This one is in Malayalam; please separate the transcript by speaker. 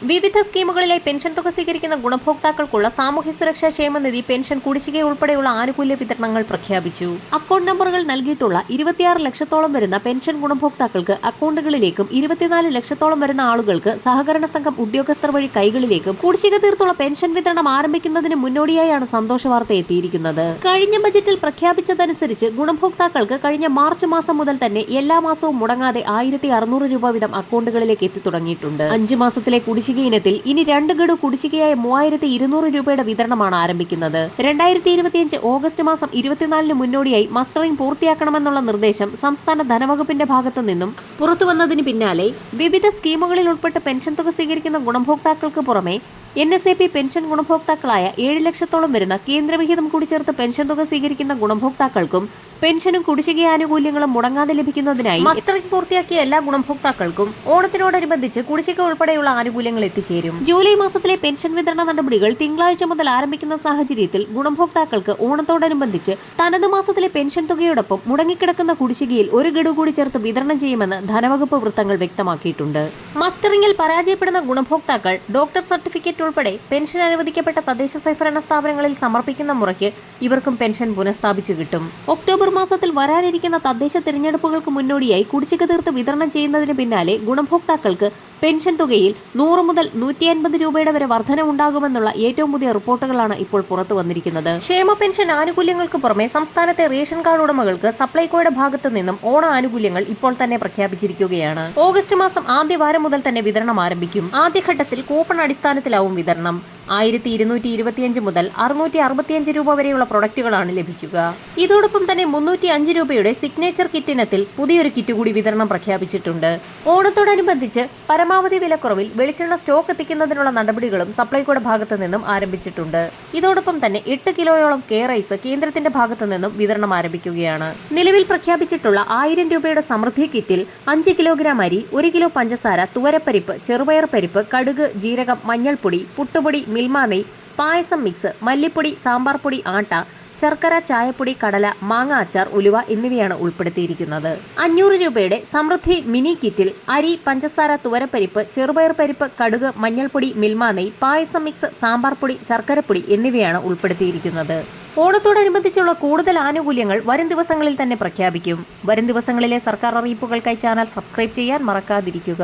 Speaker 1: വിവിധ സ്കീമുകളിലെ പെൻഷൻ തുക സ്വീകരിക്കുന്ന ഗുണഭോക്താക്കൾക്കുള്ള സാമൂഹ്യ സുരക്ഷാ ക്ഷേമനിധി പെൻഷൻ കുടിശ്ശിക ഉൾപ്പെടെയുള്ള ആനുകൂല്യ വിതരണങ്ങൾ പ്രഖ്യാപിച്ചു. അക്കൗണ്ട് നമ്പറുകൾ നൽകിയിട്ടുള്ള 26 ലക്ഷത്തോളം വരുന്ന പെൻഷൻ ഗുണഭോക്താക്കൾക്ക് അക്കൗണ്ടുകളിലേക്കും 24 ലക്ഷത്തോളം വരുന്ന ആളുകൾക്ക് സഹകരണ സംഘം ഉദ്യോഗസ്ഥർ വഴി കൈകളിലേക്കും കുടിശ്ശിക തീർത്തുള്ള പെൻഷൻ വിതരണം ആരംഭിക്കുന്നതിന് മുന്നോടിയായാണ് സന്തോഷ വാർത്ത എത്തിയിരിക്കുന്നത്. കഴിഞ്ഞ ബജറ്റിൽ പ്രഖ്യാപിച്ചതനുസരിച്ച് ഗുണഭോക്താക്കൾക്ക് കഴിഞ്ഞ മാർച്ച് മാസം മുതൽ തന്നെ എല്ലാ മാസവും മുടങ്ങാതെ 1600 രൂപ വീതം അക്കൗണ്ടുകളിലേക്ക് എത്തി തുടങ്ങിയിട്ടുണ്ട്. 5 മാസത്തിലെ കുടിശ്ശിക ഇനത്തിൽ ഇനി 2 ഗഡു കുടിശ്ശികയായ 3200 രൂപയുടെ വിതരണമാണ് ആരംഭിക്കുന്നത്. 2025 ഓഗസ്റ്റ് മാസം 24 മുന്നോടിയായി മസ്റ്ററിംഗ് പൂർത്തിയാക്കണമെന്നുള്ള നിർദ്ദേശം സംസ്ഥാന ധനവകുപ്പിന്റെ ഭാഗത്തു നിന്നും പുറത്തുവന്നതിന് പിന്നാലെ വിവിധ സ്കീമുകളിൽ ഉൾപ്പെട്ട് പെൻഷൻ തുക സ്വീകരിക്കുന്ന ഗുണഭോക്താക്കൾക്ക് പുറമെ NSAP പെൻഷൻ ഗുണഭോക്താക്കളായ 7 ലക്ഷത്തോളം വരുന്ന കേന്ദ്രവിഹിതം കൂടി ചേർത്ത് പെൻഷൻ തുക സ്വീകരിക്കുന്ന ഗുണഭോക്താക്കൾക്കും പെൻഷനും കുടിശ്ശിക ആനുകൂല്യങ്ങളും മുടങ്ങാതെ ലഭിക്കുന്നതിനായി മസ്റ്ററിംഗ് പൂർത്തിയാക്കിയ എല്ലാ ഗുണഭോക്താക്കൾക്കും ഓണത്തിനോടനുബന്ധിച്ച് കുടിശ്ശിക ഉൾപ്പെടെയുള്ള ആനുകൂല്യങ്ങൾ എത്തിച്ചേരും. ജൂലൈ മാസത്തിലെ പെൻഷൻ വിതരണ നടപടികൾ തിങ്കളാഴ്ച മുതൽ ആരംഭിക്കുന്ന സാഹചര്യത്തിൽ ഗുണഭോക്താക്കൾക്ക് ഓണത്തോടനുബന്ധിച്ച് തനത് മാസത്തിലെ പെൻഷൻ തുകയോടൊപ്പം മുടങ്ങിക്കിടക്കുന്ന കുടിശ്ശികയിൽ 1 ഗഡു കൂടി ചേർത്ത് വിതരണം ചെയ്യുമെന്ന് ധനവകുപ്പ് വൃത്തങ്ങൾ വ്യക്തമാക്കിയിട്ടുണ്ട്. മസ്റ്ററിംഗിൽ പരാജയപ്പെടുന്ന ഗുണഭോക്താക്കൾ ഡോക്ടർ സർട്ടിഫിക്കറ്റ് ഉൾപ്പെടെ പെൻഷൻ അനുവദിക്കപ്പെട്ട തദ്ദേശ സ്വയംഭരണ സ്ഥാപനങ്ങളിൽ സമർപ്പിക്കുന്ന മുറയ്ക്ക് ഇവർക്കും പെൻഷൻ പുനഃസ്ഥാപിച്ചു കിട്ടും. ഒക്ടോബർ മാസത്തിൽ വരാനിരിക്കുന്ന തദ്ദേശ തിരഞ്ഞെടുപ്പുകൾക്ക് മുന്നോടിയായി കുടിശ്ശിക തീർത്ത് വിതരണം ചെയ്യുന്നതിന് പിന്നാലെ ഗുണഭോക്താക്കൾക്ക് പെൻഷൻ തുകയിൽ 100 മുതൽ 150 രൂപയുടെ വരെ വർധനവുണ്ടാകുമെന്നുള്ള ഏറ്റവും പുതിയ റിപ്പോർട്ടുകളാണ് ഇപ്പോൾ പുറത്തു വന്നിരിക്കുന്നത്. ക്ഷേമ പെൻഷൻ ആനുകൂല്യങ്ങൾക്ക് പുറമെ സംസ്ഥാനത്തെ റേഷൻ കാർഡ് ഉടമകൾക്ക് സപ്ലൈകോയുടെ ഭാഗത്തു നിന്നും ഓണ ആനുകൂല്യങ്ങൾ ഇപ്പോൾ തന്നെ പ്രഖ്യാപിച്ചിരിക്കുകയാണ്. ഓഗസ്റ്റ് മാസം ആദ്യ വാരം മുതൽ തന്നെ വിതരണം ആരംഭിക്കും. ആദ്യഘട്ടത്തിൽ കൂപ്പൺ അടിസ്ഥാനത്തിലാവും വിതരണം. 1225 മുതൽ 665 രൂപ വരെയുള്ള പ്രൊഡക്റ്റുകളാണ് ലഭിക്കുക. ഇതോടൊപ്പം തന്നെ 305 രൂപയുടെ സിഗ്നേച്ചർ കിറ്റ് ഇനത്തിൽ പുതിയൊരു കിറ്റ് കൂടി വിതരണം പ്രഖ്യാപിച്ചിട്ടുണ്ട്. ഓണത്തോടനുബന്ധിച്ച് പരമാവധി വിലക്കുറവിൽ വെളിച്ചെണ്ണ സ്റ്റോക്ക് എത്തിക്കുന്നതിനുള്ള നടപടികളും സപ്ലൈകോയുടെ ഭാഗത്തു നിന്നും ആരംഭിച്ചിട്ടുണ്ട്. ഇതോടൊപ്പം തന്നെ 8 കിലോയോളം കെ റൈസ് കേന്ദ്രത്തിന്റെ ഭാഗത്തു നിന്നും വിതരണം ആരംഭിക്കുകയാണ്. നിലവിൽ പ്രഖ്യാപിച്ചിട്ടുള്ള 1000 രൂപയുടെ സമൃദ്ധി കിറ്റിൽ 5 കിലോഗ്രാം അരി, 1 കിലോ പഞ്ചസാര, തുവരപ്പരിപ്പ്, ചെറുപയർ പരിപ്പ്, കടുക്, ജീരകം, മഞ്ഞൾപ്പൊടി, പുട്ടുപൊടി, മിൽമ നെയ്, പായസം മിക്സ്, മല്ലിപ്പൊടി, സാമ്പാർ പൊടി, ആട്ട, ശർക്കര, ചായപ്പൊടി, കടല, മാങ്ങ അച്ചാർ, ഉലുവ എന്നിവയാണ് ഉൾപ്പെടുത്തിയിരിക്കുന്നത്. 500 രൂപയുടെ സമൃദ്ധി മിനി കിറ്റിൽ അരി, പഞ്ചസാര, തുവരപ്പരിപ്പ്, ചെറുപയർ പരിപ്പ്, കടുക്, മഞ്ഞൾപ്പൊടി, മിൽമ നെയ്, പായസം മിക്സ്, സാമ്പാർ പൊടി, ശർക്കരപ്പൊടി എന്നിവയാണ് ഉൾപ്പെടുത്തിയിരിക്കുന്നത്. ഓണത്തോടനുബന്ധിച്ചുള്ള കൂടുതൽ ആനുകൂല്യങ്ങൾ വരും ദിവസങ്ങളിൽ തന്നെ പ്രഖ്യാപിക്കും. വരും ദിവസങ്ങളിലെ സർക്കാർ അറിയിപ്പുകൾക്കായി ചാനൽ സബ്സ്ക്രൈബ് ചെയ്യാൻ മറക്കാതിരിക്കുക.